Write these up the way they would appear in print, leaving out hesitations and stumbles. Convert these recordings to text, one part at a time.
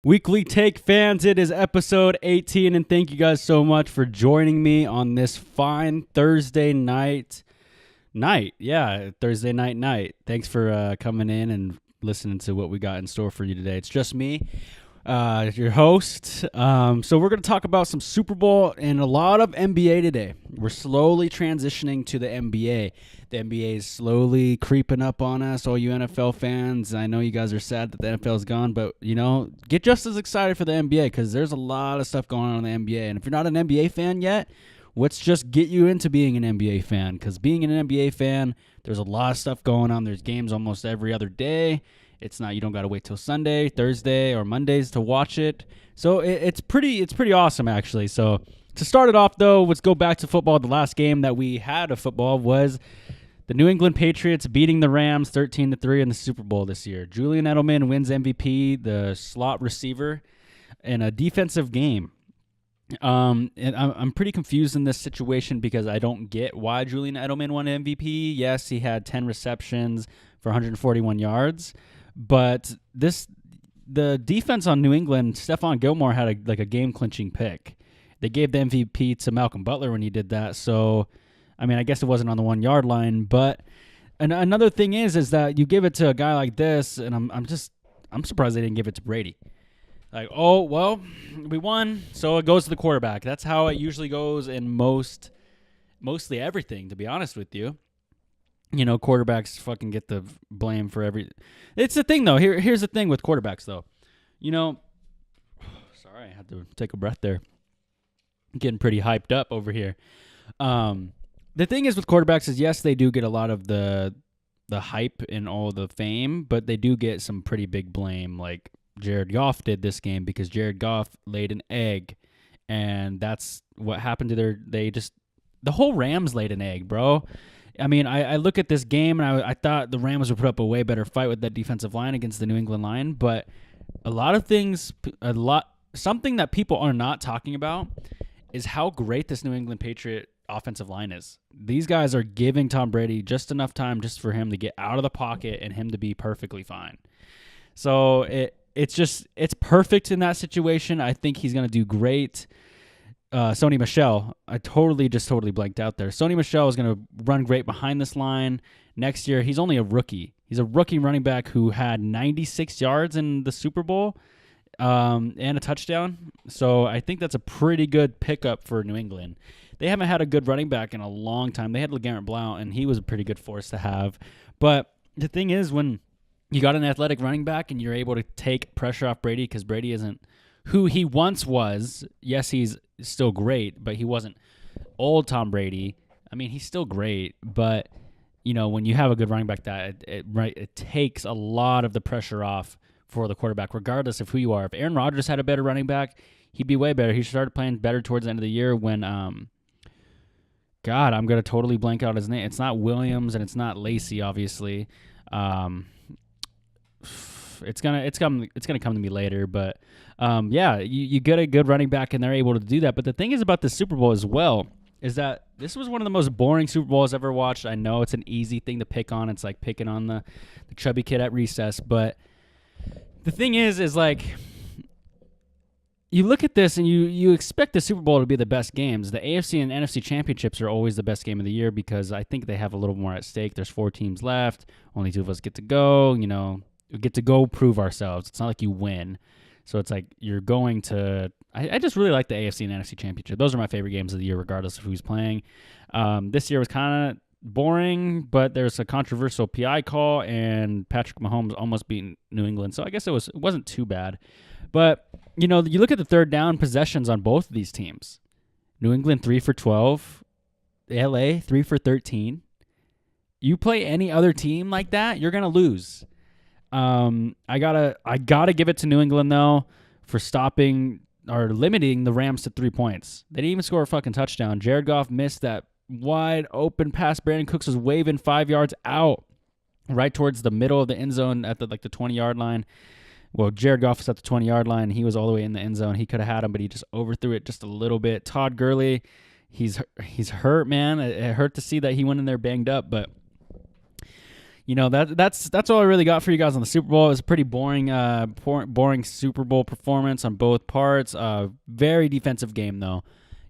Weekly Take fans, it is episode 18, and thank you guys so much for joining me on this fine Thursday night. Thursday night. Thanks for coming in and listening to what we got in store for you today. It's just me, your host. So we're going to talk about some Super Bowl and a lot of NBA today. We're slowly transitioning to the NBA. The NBA is slowly creeping up on us, all you NFL fans. I know you guys are sad that the NFL is gone, but, get just as excited for the NBA because there's a lot of stuff going on in the NBA. And if you're not an NBA fan yet, let's just get you into being an NBA fan, because being an NBA fan, there's a lot of stuff going on. There's games almost every other day. It's not, you don't got to wait till Sunday, Thursday, or Mondays to watch it. So it's pretty awesome, actually. So to start it off, though, let's go back to football. The last game that we had of football was the New England Patriots beating the Rams 13-3 in the Super Bowl this year. Julian Edelman wins MVP, the slot receiver, in a defensive game. And I'm pretty confused in this situation because I don't get why Julian Edelman won MVP. Yes, he had 10 receptions for 141 yards, but the defense on New England, Stephon Gilmore had a game-clinching pick. They gave the MVP to Malcolm Butler when he did that, so I mean, I guess it wasn't on the 1 yard line, but another thing is that you give it to a guy like this, and I'm surprised they didn't give it to Brady. Like, oh, well, we won, so it goes to the quarterback. That's how it usually goes in mostly everything, to be honest with you. Quarterbacks fucking get the blame for every. It's the thing, though. Here's the thing with quarterbacks, though. Sorry, I had to take a breath there. I'm getting pretty hyped up over here. The thing is with quarterbacks is, yes, they do get a lot of the hype and all the fame, but they do get some pretty big blame, like Jared Goff did this game, because Jared Goff laid an egg, and that's what happened to the whole Rams laid an egg, bro. I mean, I look at this game, and I thought the Rams would put up a way better fight with that defensive line against the New England line, but something that people are not talking about is how great this New England Patriot offensive line is. These guys are giving Tom Brady just enough time just for him to get out of the pocket and him to be perfectly fine. So it's perfect in that situation. I think he's going to do great. Sony Michel, I totally blanked out there. Sony Michel is going to run great behind this line next year. He's only a rookie. He's a rookie running back who had 96 yards in the Super Bowl and a touchdown. So I think that's a pretty good pickup for New England. They haven't had a good running back in a long time. They had LeGarrette Blount, and he was a pretty good force to have. But the thing is, when you got an athletic running back and you're able to take pressure off Brady, because Brady isn't who he once was. Yes, he's still great, but he wasn't old Tom Brady. I mean, he's still great, but when you have a good running back, it takes a lot of the pressure off for the quarterback, regardless of who you are. If Aaron Rodgers had a better running back, he'd be way better. He started playing better towards the end of the year when God, I'm gonna totally blank out his name. It's not Williams and it's not Lacey, obviously. It's gonna come to me later, but you get a good running back and they're able to do that. But the thing is about the Super Bowl as well is that this was one of the most boring Super Bowls I've ever watched. I know it's an easy thing to pick on. It's like picking on the chubby kid at recess, but the thing is like, you look at this and you expect the Super Bowl to be the best games. The AFC and NFC championships are always the best game of the year because I think they have a little more at stake. There's 4 teams left. Only 2 of us get to go. We get to go prove ourselves. It's not like you win. So it's like you're going to – I just really like the AFC and NFC championship. Those are my favorite games of the year regardless of who's playing. This year was kind of boring, but there's a controversial PI call, and Patrick Mahomes almost beat New England. So I guess it wasn't too bad. But, you look at the third down possessions on both of these teams. New England 3 for 12. LA 3 for 13. You play any other team like that, you're going to lose. I gotta give it to New England, though, for stopping or limiting the Rams to 3 points. They didn't even score a fucking touchdown. Jared Goff missed that wide open pass. Brandon Cooks was waving 5 yards out right towards the middle of the end zone at the 20-yard line. Well, Jared Goff was at the 20-yard line. He was all the way in the end zone. He could have had him, but he just overthrew it just a little bit. Todd Gurley, he's hurt, man. It hurt to see that he went in there banged up, but that's all I really got for you guys on the Super Bowl. It was a pretty boring Super Bowl performance on both parts. Very defensive game though.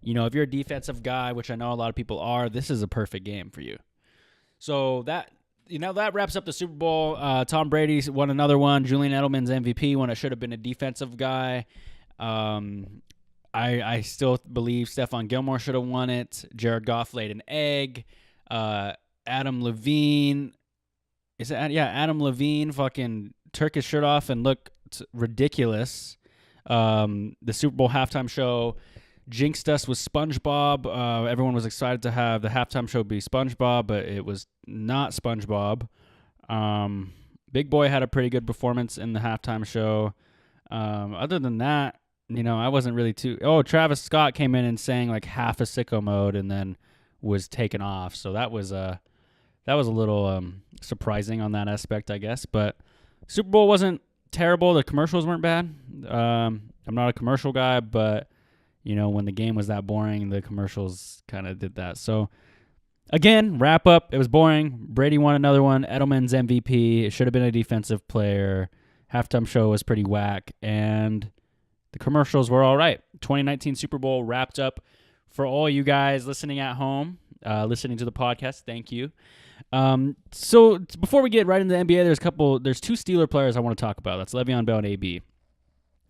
If you're a defensive guy, which I know a lot of people are, this is a perfect game for you. So that wraps up the Super Bowl. Tom Brady won another one. Julian Edelman's MVP when it should have been a defensive guy. I still believe Stephon Gilmore should have won it. Jared Goff laid an egg. Adam Levine. Adam Levine fucking took his shirt off and looked ridiculous. The Super Bowl halftime show jinxed us with SpongeBob. Everyone was excited to have the halftime show be SpongeBob, but it was not SpongeBob. Big Boy had a pretty good performance in the halftime show. Other than that, I wasn't really too... Oh, Travis Scott came in and sang like half a Sicko Mode and then was taken off. So that was a little surprising on that aspect, I guess. But Super Bowl wasn't terrible. The commercials weren't bad. I'm not a commercial guy, but when the game was that boring, the commercials kind of did that. So again, wrap up. It was boring. Brady won another one. Edelman's MVP. It should have been a defensive player. Halftime show was pretty whack, and the commercials were all right. 2019 Super Bowl wrapped up for all you guys listening at home, listening to the podcast. Thank you. So before we get right into the NBA, there's two Steeler players I want to talk about. That's Le'Veon Bell and AB.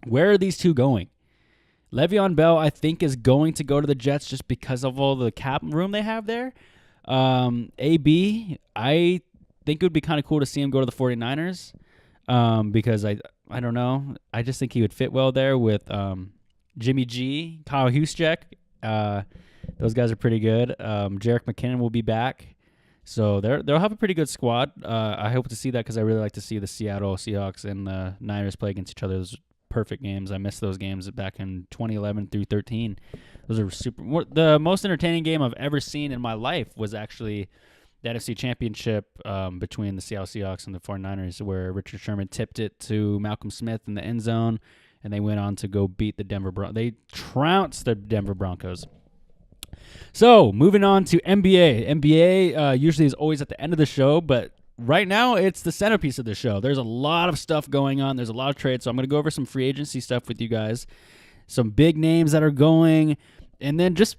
Where are these two going? Le'Veon Bell, I think, is going to go to the Jets just because of all the cap room they have there. AB, I think it would be kind of cool to see him go to the 49ers because I don't know. I just think he would fit well there with Jimmy G, Kyle Juszczyk. Those guys are pretty good. Jerick McKinnon will be back. So they'll have a pretty good squad. I hope to see that because I really like to see the Seattle Seahawks and the Niners play against each other. Those are perfect games. I missed those games back in 2011 through 13. Those are super. The most entertaining game I've ever seen in my life was actually the NFC Championship between the Seattle Seahawks and the 49ers, where Richard Sherman tipped it to Malcolm Smith in the end zone, and they went on to go beat the Denver Broncos. They trounced the Denver Broncos. So, moving on to NBA. NBA usually is always at the end of the show, but right now it's the centerpiece of the show. There's a lot of stuff going on. There's a lot of trades, so I'm going to go over some free agency stuff with you guys, some big names that are going, and then just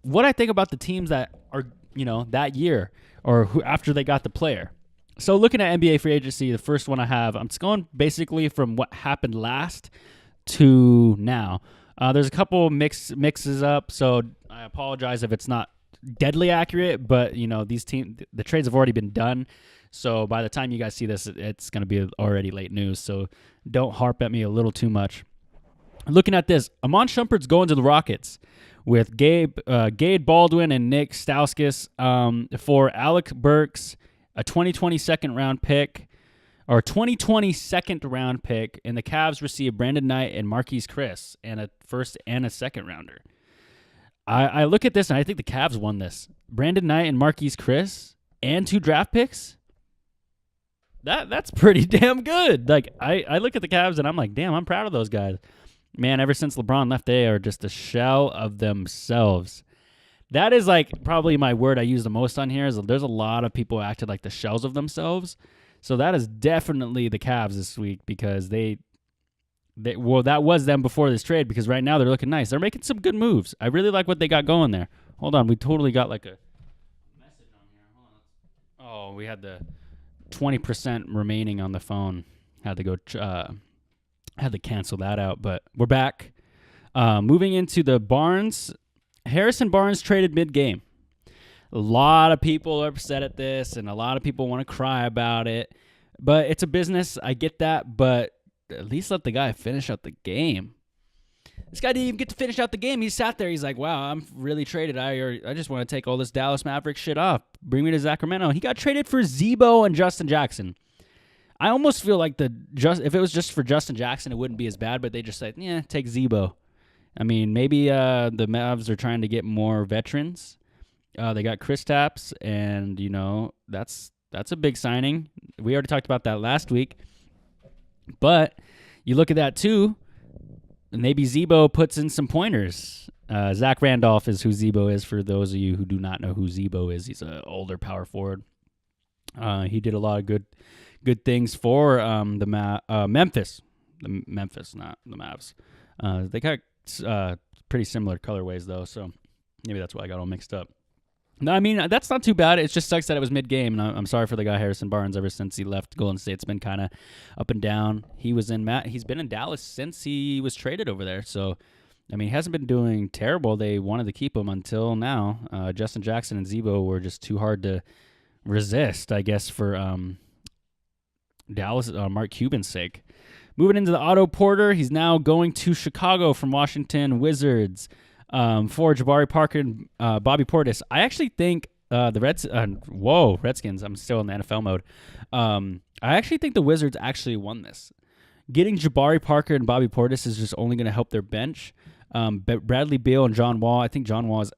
what I think about the teams that are, that year or who after they got the player. So, looking at NBA free agency, the first one I have, I'm just going basically from what happened last to now. There's a couple mixes up, so I apologize if it's not deadly accurate, but the trades have already been done. So by the time you guys see this, it's going to be already late news. So don't harp at me a little too much. Looking at this, Amon Shumpert's going to the Rockets with Gabe Baldwin and Nick Stauskas for Alec Burks, a 2020 second round pick. Or 2020 second round pick, and the Cavs receive Brandon Knight and Marquise Chris and a first and a second rounder. I look at this and I think the Cavs won this. Brandon Knight and Marquise Chris and 2 draft picks. That's pretty damn good. Like I look at the Cavs and I'm like, damn, I'm proud of those guys. Man, ever since LeBron left, they are just a shell of themselves. That is like probably my word I use the most on here. Is there's a lot of people acted like the shells of themselves. So that is definitely the Cavs this week because that was them before this trade because right now they're looking nice. They're making some good moves. I really like what they got going there. Hold on, we totally got like a message on here. Hold on. Oh, we had the 20% remaining on the phone. Had to go had to cancel that out, but we're back. Moving into the Barnes. Harrison Barnes traded mid-game. A lot of people are upset at this, and a lot of people want to cry about it. But it's a business. I get that, but at least let the guy finish out the game. This guy didn't even get to finish out the game. He sat there. He's like, wow, I'm really traded. I just want to take all this Dallas Mavericks shit off. Bring me to Sacramento. He got traded for Zebo and Justin Jackson. I almost feel like if it was just for Justin Jackson, it wouldn't be as bad, but they just said, yeah, take Zebo. I mean, maybe the Mavs are trying to get more veterans. They got Kristaps, and that's a big signing. We already talked about that last week. But you look at that too, and maybe Zebo puts in some pointers. Zach Randolph is who Zebo is. For those of you who do not know who Zebo is, he's an older power forward. He did a lot of good things for Memphis. Memphis, not the Mavs. They got pretty similar colorways, though, so maybe that's why I got all mixed up. No, I mean, that's not too bad. It just sucks that it was mid-game, and I'm sorry for the guy Harrison Barnes. Ever since he left Golden State, it's been kind of up and down. He's been in Dallas since he was traded over there, so I mean, he hasn't been doing terrible. They wanted to keep him until now. Justin Jackson and Zebo were just too hard to resist, I guess, for Dallas, Mark Cuban's sake. Moving into the Otto Porter, he's now going to Chicago from Washington Wizards. For Jabari Parker and Bobby Portis. I actually think the Redskins. I'm still in the NFL mode. I actually think the Wizards actually won this. Getting Jabari Parker and Bobby Portis is just only going to help their bench. But Bradley Beal and John Wall, I think John Wall is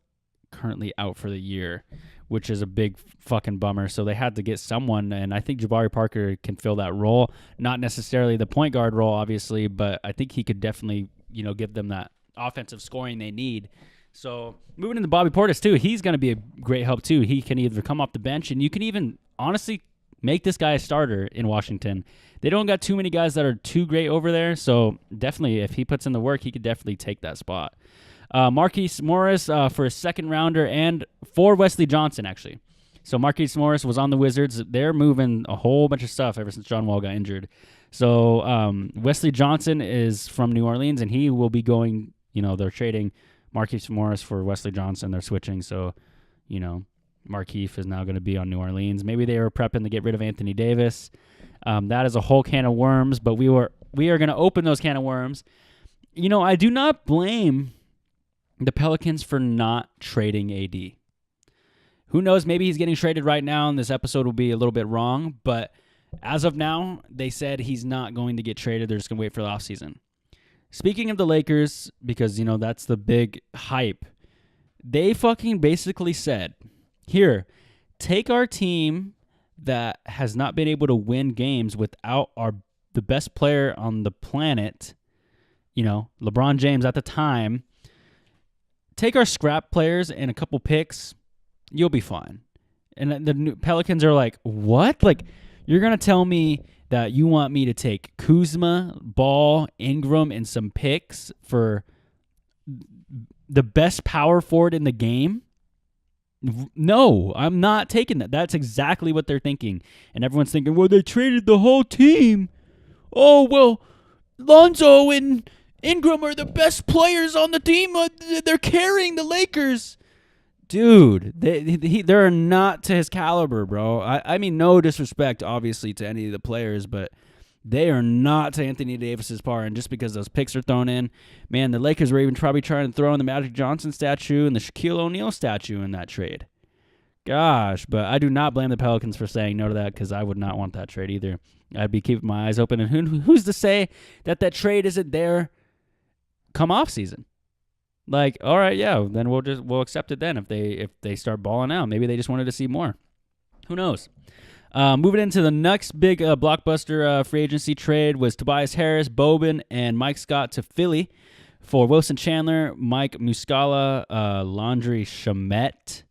currently out for the year, which is a big fucking bummer. So they had to get someone, and I think Jabari Parker can fill that role. Not necessarily the point guard role, obviously, but I think he could definitely, give them that offensive scoring they need. So moving into Bobby Portis too, he's going to be a great help too. He can either come off the bench, and you can even honestly make this guy a starter in Washington. They don't got too many guys that are too great over there, so definitely if he puts in the work, he could definitely take that spot. Marquise Morris for a second rounder, and for Wesley Johnson actually. So Marquise Morris was on the Wizards. They're moving a whole bunch of stuff ever since John Wall got injured. So Wesley Johnson is from New Orleans, and he will be going. They're trading Marquise Morris for Wesley Johnson. They're switching, so, Markieff is now going to be on New Orleans. Maybe they were prepping to get rid of Anthony Davis. That is a whole can of worms, but we are going to open those can of worms. I do not blame the Pelicans for not trading AD. Who knows? Maybe he's getting traded right now, and this episode will be a little bit wrong, but as of now, they said he's not going to get traded. They're just going to wait for the offseason. Speaking of the Lakers, because, that's the big hype, they fucking basically said, here, take our team that has not been able to win games without the best player on the planet, LeBron James at the time, take our scrap players and a couple picks, you'll be fine. And the Pelicans are like, what? Like, you're going to tell me that you want me to take Kuzma, Ball, Ingram, and some picks for the best power forward in the game? No, I'm not taking that. That's exactly what they're thinking. And everyone's thinking, well, they traded the whole team. Oh, well, Lonzo and Ingram are the best players on the team. They're carrying the Lakers. Dude, they're not to his caliber, bro. I mean, no disrespect, obviously, to any of the players, but they are not to Anthony Davis's par. And just because those picks are thrown in, man, the Lakers were even probably trying to throw in the Magic Johnson statue and the Shaquille O'Neal statue in that trade. Gosh, but I do not blame the Pelicans for saying no to that, because I would not want that trade either. I'd be keeping my eyes open. And who's to say that trade isn't there come off season? Like, all right, yeah, then we'll accept it then if they start balling out. Maybe they just wanted to see more. Who knows? Moving into the next big blockbuster free agency trade was Tobias Harris, Boban, and Mike Scott to Philly for Wilson Chandler, Mike Muscala, Landry Shamet,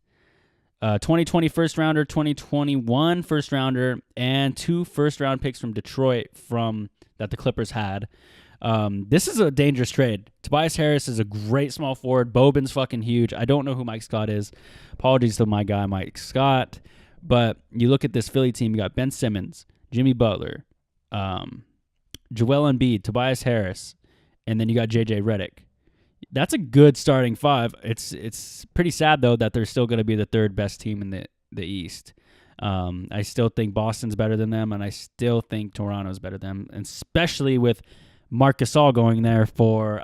2020 first rounder, 2021 first rounder, and 2 first-round picks from Detroit that the Clippers had. This is a dangerous trade. Tobias Harris is a great small forward. Boban's fucking huge. I don't know who Mike Scott is. Apologies to my guy, Mike Scott. But you look at this Philly team, you got Ben Simmons, Jimmy Butler, Joel Embiid, Tobias Harris, and then you got JJ Redick. That's a good starting 5. It's pretty sad, though, that they're still going to be the 3rd best team in the East. I still think Boston's better than them, and I still think Toronto's better than them, and especially with Marc Gasol going there for,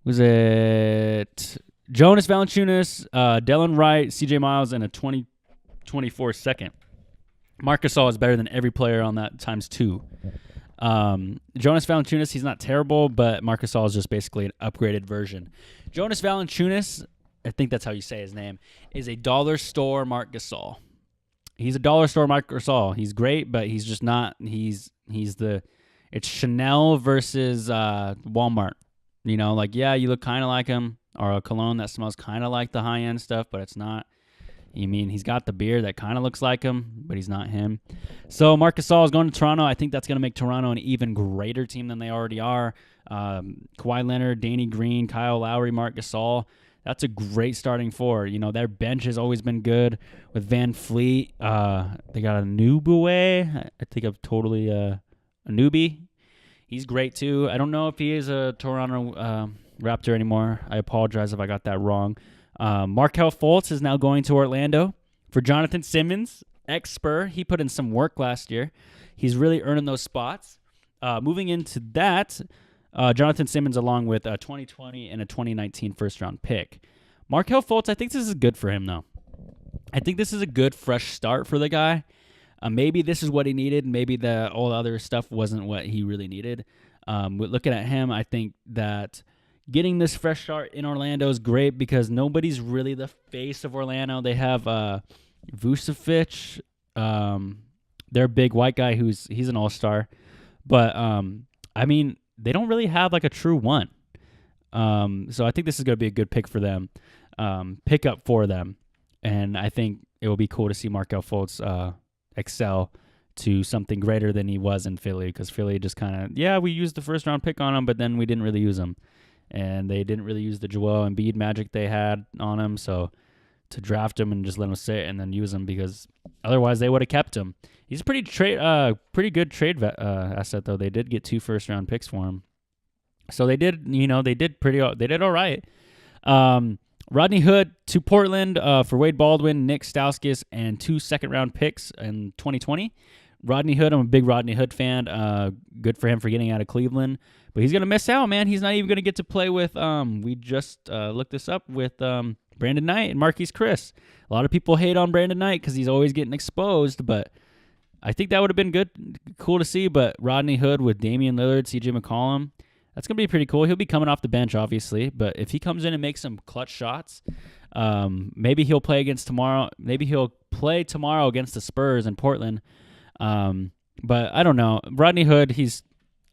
was it Jonas Valanciunas, Delon Wright, CJ Miles, and a 2024 second. Marc Gasol is better than every player on that times 2. Jonas Valanciunas, he's not terrible, but Marc Gasol is just basically an upgraded version. Jonas Valanciunas, I think that's how you say his name, is a dollar store Marc Gasol. He's a dollar store Marc Gasol. He's great, but he's just not. It's Chanel versus Walmart. You look kind of like him, or a cologne that smells kind of like the high-end stuff, but it's not. You mean he's got the beard that kind of looks like him, but he's not him. So Marc Gasol is going to Toronto. I think that's going to make Toronto an even greater team than they already are. Kawhi Leonard, Danny Green, Kyle Lowry, Marc Gasol. That's a great starting four. You know, their bench has always been good with Van Fleet. They got a Nubue. I think I'm totally a newbie. He's great too. I don't know if he is a Toronto Raptor anymore. I apologize if I got that wrong. Markelle Fultz is now going to Orlando for Jonathan Simmons, ex-Spur. He put in some work last year. He's really earning those spots. Moving into that, Jonathan Simmons along with a 2020 and a 2019 first-round pick. Markelle Fultz, I think this is good for him, though. I think this is a good, fresh start for the guy. Maybe this is what he needed. Maybe all the other stuff wasn't what he really needed. Looking at him, I think that getting this fresh start in Orlando is great because nobody's really the face of Orlando. They have Vucevic, their big white guy he's an all-star. But, I mean, they don't really have like a true one. So I think this is going to be a good pick for them, pickup for them. And I think it will be cool to see Markelle Fultz excel to something greater than he was in Philly because Philly just kind of, we used the first-round pick on him, but then we didn't really use him. And they didn't really use the Joel Embiid magic they had on him, so to draft him and just let him sit and then use him because otherwise they would have kept him. He's a pretty good trade asset though. They did get 2 first-round picks for him, so they did all right. Rodney Hood to Portland for Wade Baldwin, Nick Stauskas, and 2 second-round picks in 2020. Rodney Hood, I'm a big Rodney Hood fan. Good for him for getting out of Cleveland. But he's going to miss out, man. He's not even going to get to play with, we just looked this up, with Brandon Knight and Marquise Chris. A lot of people hate on Brandon Knight because he's always getting exposed, but I think that would have been cool to see. But Rodney Hood with Damian Lillard, CJ McCollum, that's going to be pretty cool. He'll be coming off the bench, obviously, but if he comes in and makes some clutch shots, maybe he'll play tomorrow against the Spurs in Portland. But I don't know. Rodney Hood,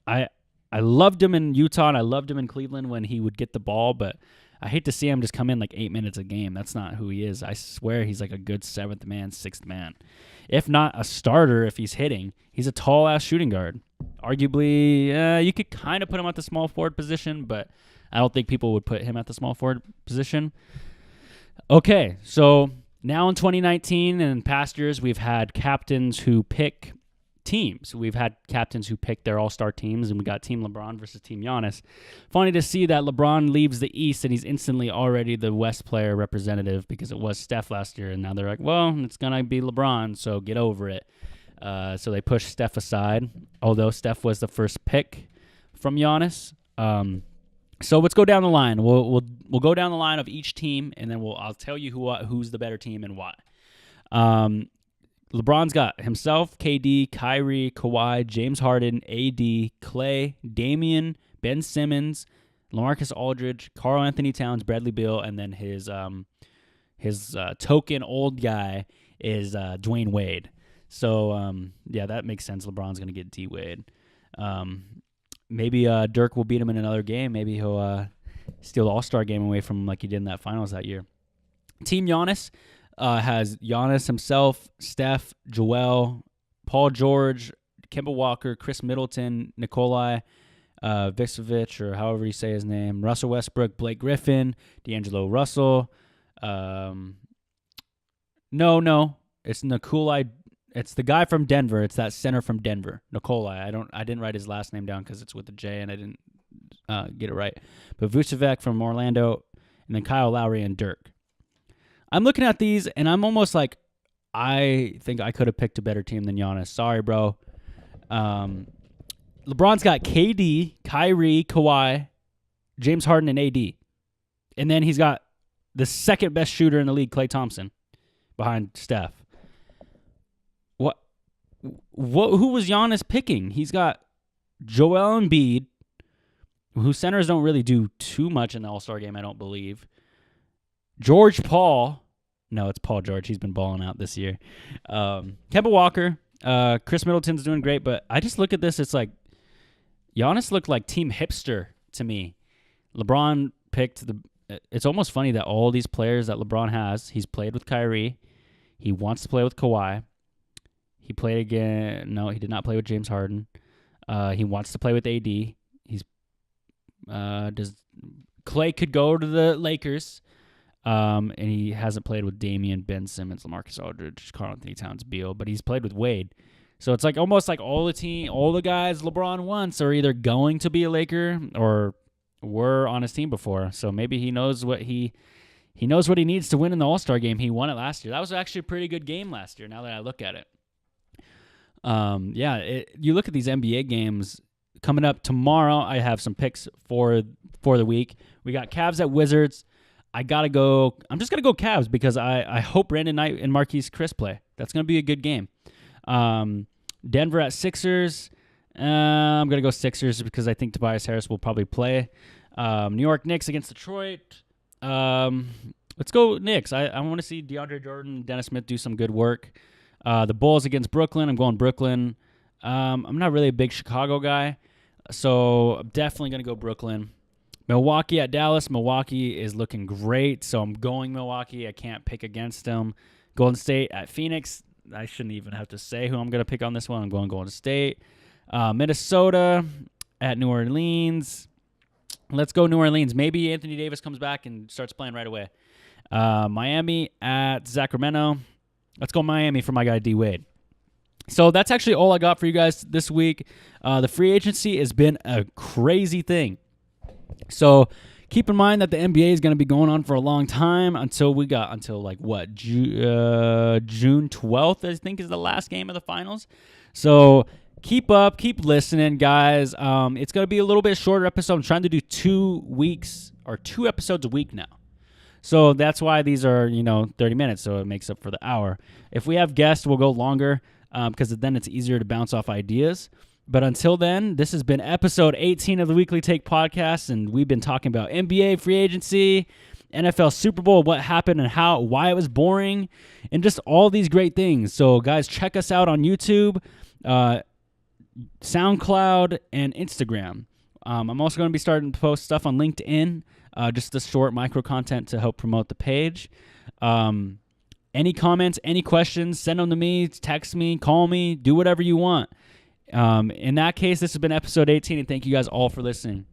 I loved him in Utah and I loved him in Cleveland when he would get the ball, but I hate to see him just come in like 8 minutes a game. That's not who he is. I swear he's like a good 7th man, 6th man. If not a starter, if he's hitting, he's a tall-ass shooting guard. Arguably, you could kind of put him at the small forward position, but I don't think people would put him at the small forward position. Okay, so now in 2019 and in past years, we've had captains who pick teams. We've had captains who pick their all-star teams, and we got Team LeBron versus Team Giannis. Funny to see that LeBron leaves the East, and he's instantly already the West player representative because it was Steph last year, and now they're like, well, it's going to be LeBron, so get over it. So they push Steph aside, although Steph was the first pick from Giannis. So let's go down the line. We'll go down the line of each team, and then I'll tell you who's the better team and why. LeBron's got himself, KD, Kyrie, Kawhi, James Harden, AD, Clay, Damian, Ben Simmons, LaMarcus Aldridge, Karl Anthony Towns, Bradley Beal, and then his token old guy is Dwayne Wade. So, that makes sense. LeBron's going to get D-Wade. Maybe Dirk will beat him in another game. Maybe he'll steal the All-Star game away from him like he did in that finals that year. Team Giannis has Giannis himself, Steph, Joel, Paul George, Kemba Walker, Chris Middleton, Nikolai Vucevic, or however you say his name, Russell Westbrook, Blake Griffin, D'Angelo Russell. No, it's Nikolai. It's the guy from Denver. It's that center from Denver, Nikolai. I didn't write his last name down because it's with a J and I didn't get it right. But Vucevic from Orlando, and then Kyle Lowry and Dirk. I'm looking at these, and I'm almost like, I think I could have picked a better team than Giannis. Sorry, bro. LeBron's got KD, Kyrie, Kawhi, James Harden, and AD. And then he's got the second best shooter in the league, Klay Thompson, behind Steph. Who was Giannis picking? He's got Joel Embiid, whose centers don't really do too much in the All-Star game, I don't believe. George Paul. No, it's Paul George. He's been balling out this year. Kemba Walker. Chris Middleton's doing great, but I just look at this. It's like Giannis looked like Team Hipster to me. LeBron picked it's almost funny that all these players that LeBron has, he's played with Kyrie. He wants to play with Kawhi. He played again. No, he did not play with James Harden. He wants to play with AD. Clay could go to the Lakers. And he hasn't played with Damian, Ben Simmons, LaMarcus Aldridge, Karl Anthony Towns, Beal, but he's played with Wade. So it's like almost like all the guys LeBron wants are either going to be a Laker or were on his team before. So maybe he knows what he needs to win in the All-Star game. He won it last year. That was actually a pretty good game last year. Now that I look at it, you look at these NBA games coming up tomorrow. I have some picks for the week. We got Cavs at Wizards. I'm just gonna go Cavs because I hope Brandon Knight and Marquise Chris play. That's gonna be a good game. Denver at Sixers. I'm gonna go Sixers because I think Tobias Harris will probably play. New York Knicks against Detroit. Let's go Knicks. I want to see DeAndre Jordan, Dennis Smith do some good work. The Bulls against Brooklyn. I'm going Brooklyn. I'm not really a big Chicago guy, so I'm definitely gonna go Brooklyn. Milwaukee at Dallas. Milwaukee is looking great, so I'm going Milwaukee. I can't pick against them. Golden State at Phoenix. I shouldn't even have to say who I'm going to pick on this one. I'm going Golden State. Minnesota at New Orleans. Let's go New Orleans. Maybe Anthony Davis comes back and starts playing right away. Miami at Sacramento. Let's go Miami for my guy D-Wade. So that's actually all I got for you guys this week. The free agency has been a crazy thing. So keep in mind that the NBA is going to be going on for a long time until June 12th, I think is the last game of the finals. So keep listening, guys. It's going to be a little bit shorter episode. I'm trying to do 2 episodes a week now. So that's why these are, 30 minutes. So it makes up for the hour. If we have guests, we'll go longer because then it's easier to bounce off ideas. But until then, this has been episode 18 of the Weekly Take Podcast, and we've been talking about NBA free agency, NFL Super Bowl, what happened and why it was boring, and just all these great things. So, guys, check us out on YouTube, SoundCloud, and Instagram. I'm also going to be starting to post stuff on LinkedIn, just the short micro content to help promote the page. Any comments, any questions, send them to me, text me, call me, do whatever you want. In that case, this has been episode 18, and thank you guys all for listening.